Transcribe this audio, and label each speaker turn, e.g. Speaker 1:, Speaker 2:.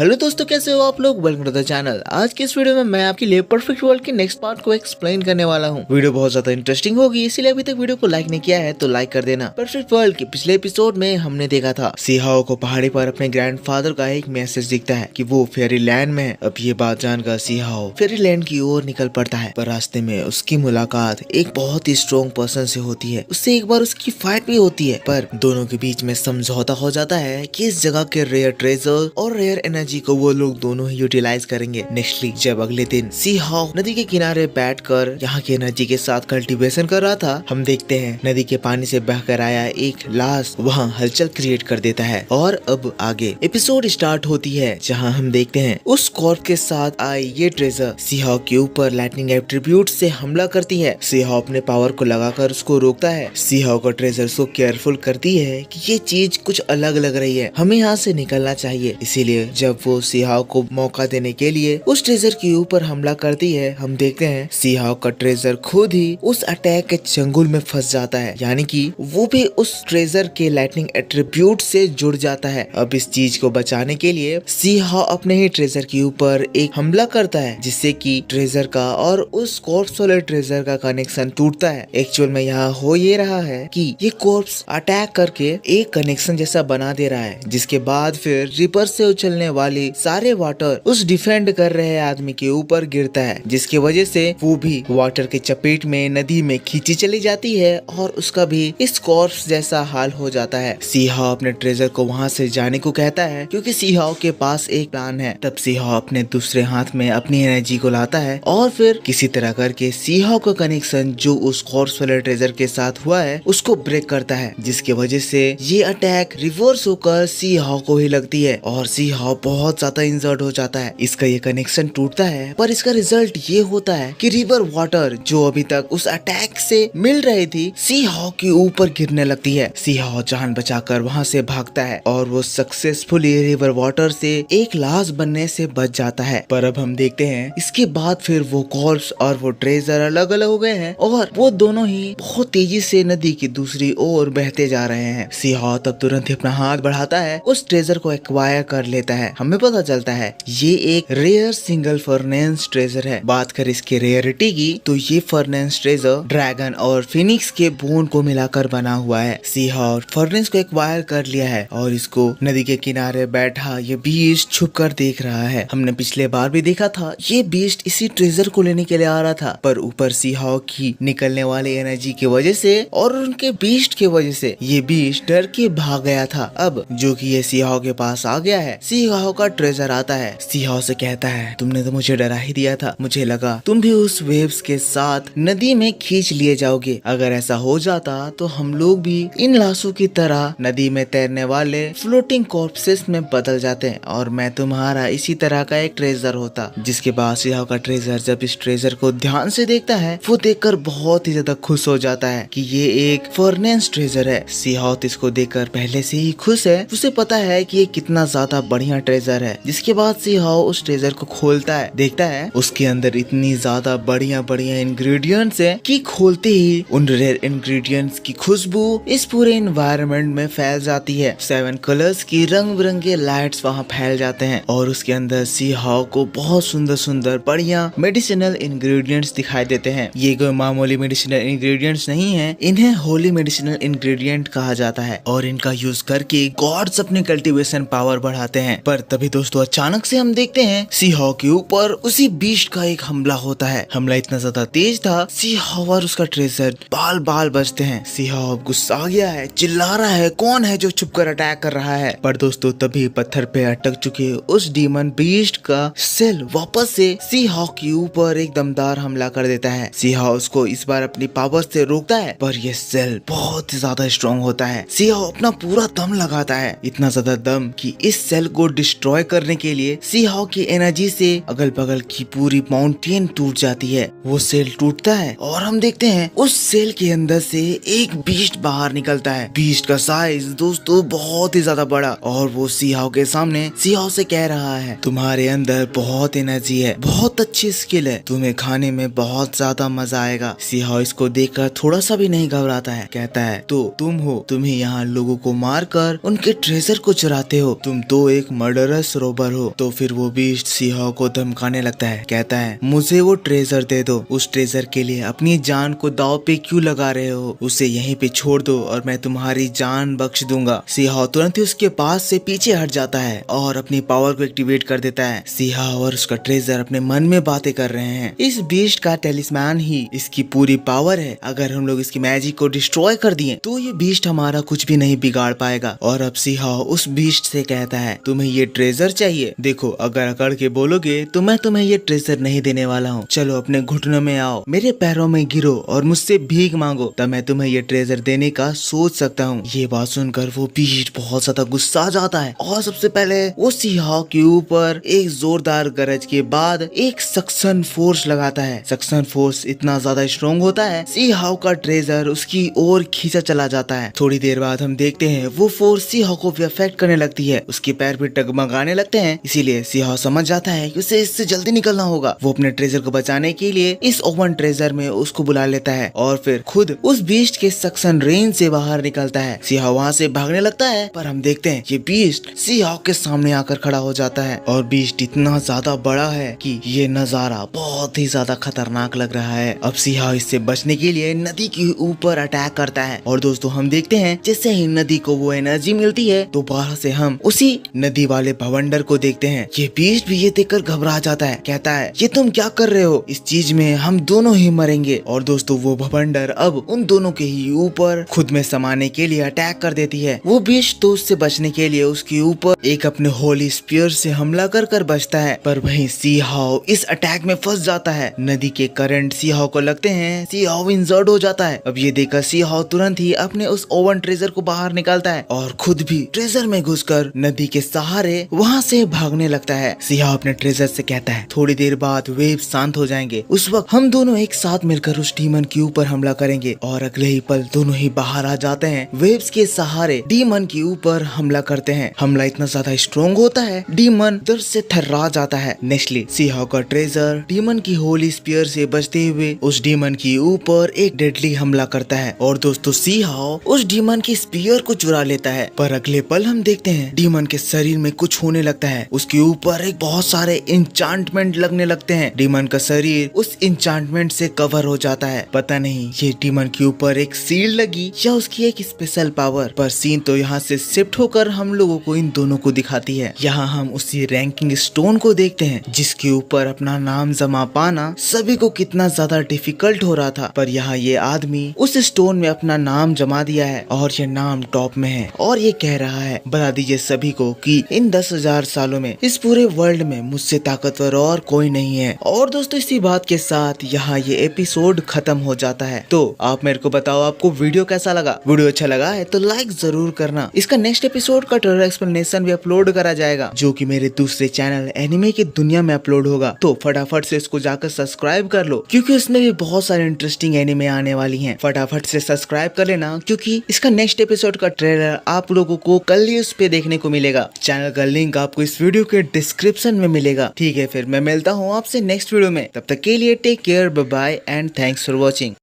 Speaker 1: Hello दोस्तों, कैसे हो आप लोग। Welcome to the channel. आज की इस वीडियो में मैं आपके लिए परफेक्ट वर्ल्ड के नेक्स्ट पार्ट को एक्सप्लेन करने वाला हूँ। वीडियो बहुत ज्यादा इंटरेस्टिंग होगी, इसीलिए अभी तक वीडियो को लाइक नहीं किया है तो लाइक कर देना। परफेक्ट वर्ल्ड के पिछले एपिसोड में हमने देखा था सी हाओ को पहाड़ी पर अपने ग्रैंडफादर का एक मैसेज दिखता है कि वो फेरी लैंड में है। अब ये बात जानकर सी हाओ फेरी लैंड की ओर निकल पड़ता है, पर रास्ते में उसकी मुलाकात एक बहुत ही स्ट्रॉन्ग पर्सन से होती है। उससे एक बार उसकी फाइट भी होती है, पर दोनों के बीच में समझौता हो जाता है कि इस जगह के रेयर ट्रेजर और रेयर एनर्जी को वो लोग दोनों ही यूटिलाइज करेंगे। नेक्स्टली जब अगले दिन सी हाओ नदी के किनारे बैठकर यहाँ की एनर्जी के साथ कल्टीवेशन कर रहा था, हम देखते हैं नदी के पानी से बहकर आया एक लाश वहाँ हलचल क्रिएट कर देता है। और अब आगे एपिसोड स्टार्ट होती है, जहाँ हम देखते हैं उस कॉर्प के साथ आए ये ट्रेजर सी हाओ के ऊपर लाइटनिंग एट्रीब्यूट से हमला करती है। सी हाओ अपने पावर को लगाकर उसको रोकता है। सी हाओ का ट्रेजर उसको केयरफुल करती है कि ये चीज कुछ अलग लग रही है, हमें यहाँ से निकलना चाहिए। इसीलिए जब वो सी हाओ को मौका देने के लिए उस ट्रेजर के ऊपर हमला करती है, हम देखते हैं सी हाओ का ट्रेजर खुद ही उस अटैक के चंगुल में फंस जाता है, यानी कि वो भी उस ट्रेजर के लाइटनिंग एट्रीब्यूट से जुड़ जाता है। अब इस चीज को बचाने के लिए सी हाओ अपने ही ट्रेजर के ऊपर एक हमला करता है, जिससे कि ट्रेजर का और उस कॉर्प्स वाले ट्रेजर का कनेक्शन टूटता है। एक्चुअल में यहाँ हो ये रहा है कि ये कॉर्प्स अटैक करके एक कनेक्शन जैसा बना दे रहा है, जिसके बाद फिर रिपर से उछलने वाली सारे वाटर उस डिफेंड कर रहे आदमी के ऊपर गिरता है, जिसकी वजह से वो भी वाटर के चपेट में नदी में खींची चली जाती है और उसका भी इस कॉर्प्स जैसा हाल हो जाता है। सी हाओ अपने ट्रेजर को वहाँ से जाने को कहता है, क्योंकि सी हाओ के पास एक प्लान है। तब सी हाओ अपने दूसरे हाथ में अपनी एनर्जी को लाता है और फिर किसी तरह करके सी हाओ का कनेक्शन जो उस कॉर्प्स वाले ट्रेजर के साथ हुआ है उसको ब्रेक करता है, जिसकी वजह से ये अटैक रिवर्स होकर सी हाओ को ही लगती है और सी हाओ बहुत ज्यादा इंजर्ड हो जाता है। इसका ये कनेक्शन टूटता है, पर इसका रिजल्ट ये होता है कि रिवर वाटर जो अभी तक उस अटैक से मिल रही थी सी हाओ के ऊपर गिरने लगती है। सी हाओ जान बचाकर वहाँ से भागता है और वो सक्सेसफुली रिवर वाटर से एक लाश बनने से बच जाता है। पर अब हम देखते हैं इसके बाद फिर वो कॉर्प्स और वो ट्रेजर अलग अलग हो गए हैं और वो दोनों ही बहुत तेजी से नदी की दूसरी ओर बहते जा रहे हैं। सी हाओ तब तुरंत ही अपना हाथ बढ़ाता है, उस ट्रेजर को एक्वायर कर लेता है। हमें पता चलता है ये एक रेयर सिंगल फर्नेंस ट्रेजर है। बात कर इसके रेयरिटी की तो ये फर्नेंस ट्रेजर ड्रैगन और फिनिक्स के बोन को मिलाकर बना हुआ है। सी हाओ फर्नेंस को एक्वायर कर लिया है और इसको नदी के किनारे बैठा ये बीस्ट छुप कर देख रहा है। हमने पिछले बार भी देखा था ये बीस्ट इसी ट्रेजर को लेने के लिए आ रहा था, पर ऊपर सी हाओ की निकलने वाली एनर्जी की वजह से और उनके बीस्ट की वजह से ये बीस्ट डर के भाग गया था। अब जो कि ये सी हाओ के पास आ गया है, सी हाओ का ट्रेजर आता है, सी हाओ से कहता है तुमने तो मुझे डरा ही दिया था, मुझे लगा तुम भी उस वेव्स के साथ नदी में खींच लिए जाओगे। अगर ऐसा हो जाता तो हम लोग भी इन लाशों की तरह नदी में तैरने वाले फ्लोटिंग कॉर्प्सेस में बदल जाते हैं और मैं तुम्हारा इसी तरह का एक ट्रेजर होता। जिसके बाद सी हाओ का ट्रेजर जब इस ट्रेजर को ध्यान से देखता है, वो देखकर बहुत ही ज्यादा खुश हो जाता है कि ये एक फर्नेंस ट्रेजर है। सी हाओ इसको देखकर पहले से ही खुश है, उसे पता है कि ये कितना ज्यादा बढ़िया ट्रेजर है। जिसके बाद सी हाओ उस ट्रेजर को खोलता है, देखता है उसके अंदर इतनी ज्यादा बढ़िया बढ़िया इंग्रेडिएंट्स है कि खोलते ही उन रेयर इंग्रेडिएंट्स की खुशबू इस पूरे एनवायरनमेंट में फैल जाती है। 7 कलर्स की रंग बिरंगे लाइट्स वहाँ फैल जाते हैं और उसके अंदर सी हाओ को बहुत सुंदर सुंदर बढ़िया मेडिसिनल इंग्रेडिएंट्स दिखाई देते हैं। ये कोई मामूली मेडिसिनल इंग्रेडिएंट्स नहीं है, इन्हें होली मेडिसिनल इंग्रेडिएंट कहा जाता है और इनका यूज करके गॉड्स अपनी कल्टीवेशन पावर बढ़ाते हैं। पर तभी दोस्तों अचानक से हम देखते हैं सी हाओ के ऊपर उसी बीस्ट का एक हमला होता है। हमला इतना ज्यादा तेज था, सी हाओ और उसका ट्रेजर बाल बाल बचते हैं। सी हाओ गुस्सा आ गया है, चिल्ला रहा है कौन है जो छुपकर अटैक कर रहा है। पर दोस्तों तभी पत्थर पे अटक चुके उस डीमन बीस्ट का सेल वापस से सी हाओ के ऊपर एक दमदार हमला कर देता है। सी हाओ उसको इस बार अपनी पावर से रोकता है, पर यह सेल बहुत ज्यादा स्ट्रॉन्ग होता है। सी हाओ अपना पूरा दम लगाता है, इतना ज्यादा दम कि इस सेल को डिस्ट्रॉय करने के लिए सी हाओ की एनर्जी से अगल बगल की पूरी माउंटेन टूट जाती है। वो सेल टूटता है और हम देखते हैं उस सेल के अंदर से एक बीस्ट बाहर निकलता है। बीस्ट का साइज दोस्तों बहुत ही ज्यादा बड़ा और वो सी हाओ के सामने सी हाओ से कह रहा है तुम्हारे अंदर बहुत एनर्जी है, बहुत अच्छी स्किल है, तुम्हें खाने में बहुत ज्यादा मजा आएगा। सी हाओ इसको देखकर थोड़ा सा भी नहीं घबराता है, कहता है तो तुम हो, तुम्हें यहाँ लोगों को मार कर उनके ट्रेजर को चुराते हो, तुम तो एक मर्डरर खूबसूरत सरोवर हो। तो फिर वो बीस्ट सीहाओ को धमकाने लगता है, कहता है मुझे वो ट्रेजर दे दो। उस ट्रेजर के लिए अपनी जान को दाव पे क्यों लगा रहे हो, उसे यहीं पे छोड़ दो और मैं तुम्हारी जान बख्श दूंगा। सीहाओ तुरंत ही उसके पास से पीछे हट जाता है और अपनी पावर को एक्टिवेट कर देता है। सीहाओ और उसका ट्रेजर अपने मन में बातें कर रहे हैं। इस बीस्ट का टेलिस्मैन ही इसकी पूरी पावर है। अगर हम लोग इसकी मैजिक को डिस्ट्रॉय कर दिए तो ये बीस्ट हमारा कुछ भी नहीं बिगाड़ पाएगा। और अब सीहाओ उस बीस्ट से कहता है तुम्हें ये ट्रेजर चाहिए, देखो अगर अकड़ के बोलोगे तो मैं तुम्हें ये ट्रेजर नहीं देने वाला हूँ। चलो अपने घुटनों में आओ, मेरे पैरों में गिरो और मुझसे भीख मांगो, तब मैं तुम्हें ये ट्रेजर देने का सोच सकता हूँ। ये बात सुनकर वो बीस्ट बहुत ज्यादा गुस्सा जाता है और सबसे पहले वो सीहाओ के ऊपर एक जोरदार गरज के बाद एक सक्शन फोर्स लगाता है। सक्शन फोर्स इतना ज्यादा स्ट्रॉन्ग होता है सीहाओ का ट्रेजर उसकी ओर खींचा चला जाता है। थोड़ी देर बाद हम देखते हैं वो फोर्स सीहाओ को भी अफेक्ट करने लगती है। उसके पैर भी टगमगाने लगते हैं, इसीलिए सीहाओ समझ जाता है कि उसे इससे जल्दी निकलना होगा। वो अपने ट्रेजर को बचाने के लिए इस ओवन ट्रेजर में उसको बुला लेता है और फिर खुद उस बीस्ट के सक्शन रेंज से बाहर निकलता है। सीहाओ वहाँ से भागने लगता है पर हम देखते हैं ये बीस्ट सीहाओ के सामने आकर खड़ा हो जाता है और बीस्ट इतना ज्यादा बड़ा है कि ये नजारा बहुत ही ज्यादा खतरनाक लग रहा है। अब सीहाओ इससे बचने के लिए नदी के ऊपर अटैक करता है और दोस्तों हम देखते हैं जैसे ही नदी को वो एनर्जी मिलती है तो बाहर से हम उसी नदी वाले भवंडर को देखते हैं। ये बीस्ट भी ये देखकर घबरा जाता है, कहता है ये तुम क्या कर रहे हो, इस चीज में हम दोनों ही मरेंगे। और दोस्तों वो भवंडर अब उन दोनों के ही ऊपर खुद में समाने के लिए अटैक कर देती है। वो बीस्ट तो उससे बचने के लिए उसके ऊपर एक अपने होली स्पीयर से हमला कर बचता है, पर वहीं सीहाओ इस अटैक में फंस जाता है। नदी के करंट सीहाओ को लगते हैं, सीहाओ इंजर्ड हो जाता है। अब ये देखकर सीहाओ तुरंत ही अपने उस ओवन ट्रेजर को बाहर निकालता है और खुद भी ट्रेजर में घुसकर नदी के सहारे वहाँ से भागने लगता है। सीहाओ अपने ट्रेजर से कहता है थोड़ी देर बाद वेव शांत हो जाएंगे, उस वक्त हम दोनों एक साथ मिलकर उस डीमन के ऊपर हमला करेंगे। और अगले ही पल दोनों ही बाहर आ जाते हैं, वेव्स के सहारे डीमन के ऊपर हमला करते हैं। हमला इतना ज्यादा स्ट्रॉन्ग होता है डीमन दर्द से थर्रा जाता है। नेक्स्टली सीहाओ का ट्रेजर डीमन की होली स्पीयर से बचते हुए उस डीमन के ऊपर एक डेडली हमला करता है और दोस्तों सीहाओ उस डीमन की स्पीयर को चुरा लेता है। पर अगले पल हम देखते हैं डीमन के शरीर में कुछ होने लगता है, उसके ऊपर एक बहुत सारे इंचांटमेंट लगने लगते हैं। डीमन का शरीर उस इंचांटमेंट से कवर हो जाता है। पता नहीं ये डीमन के ऊपर एक सील लगी या उसकी एक स्पेशल पावर, पर सीन तो यहाँ से शिफ्ट होकर हम लोगों को इन दोनों को दिखाती है। यहाँ हम उसी रैंकिंग स्टोन को देखते हैं जिसके ऊपर अपना नाम जमा पाना सभी को कितना ज्यादा डिफिकल्ट हो रहा था, पर यहाँ ये आदमी उस स्टोन में अपना नाम जमा दिया है और ये नाम टॉप में है और ये कह रहा है बता दीजिए सभी को कि इन 10,000 सालों में इस पूरे वर्ल्ड में मुझसे ताकतवर और कोई नहीं है। और दोस्तों इसी बात के साथ यहाँ ये एपिसोड खत्म हो जाता है। तो आप मेरे को बताओ आपको वीडियो कैसा लगा। वीडियो अच्छा लगा है तो लाइक जरूर करना। इसका नेक्स्ट एपिसोड का ट्रेलर एक्सप्लेनेशन भी अपलोड करा जाएगा जो कि मेरे दूसरे चैनल एनिमे की दुनिया में अपलोड होगा। तो फटाफट से इसको जाकर सब्सक्राइब कर लो क्योंकि इसमें भी बहुत सारे इंटरेस्टिंग एनिमे आने वाली हैं। फटाफट से सब्सक्राइब कर लेना क्योंकि इसका नेक्स्ट एपिसोड का ट्रेलर आप लोगों को कल ही उस पे देखने को मिलेगा। चैनल का लिंक आपको इस वीडियो के डिस्क्रिप्शन में मिलेगा। ठीक है फिर मैं मिलता हूँ आपसे नेक्स्ट वीडियो में, तब तक के लिए take care, bye bye and thanks for watching.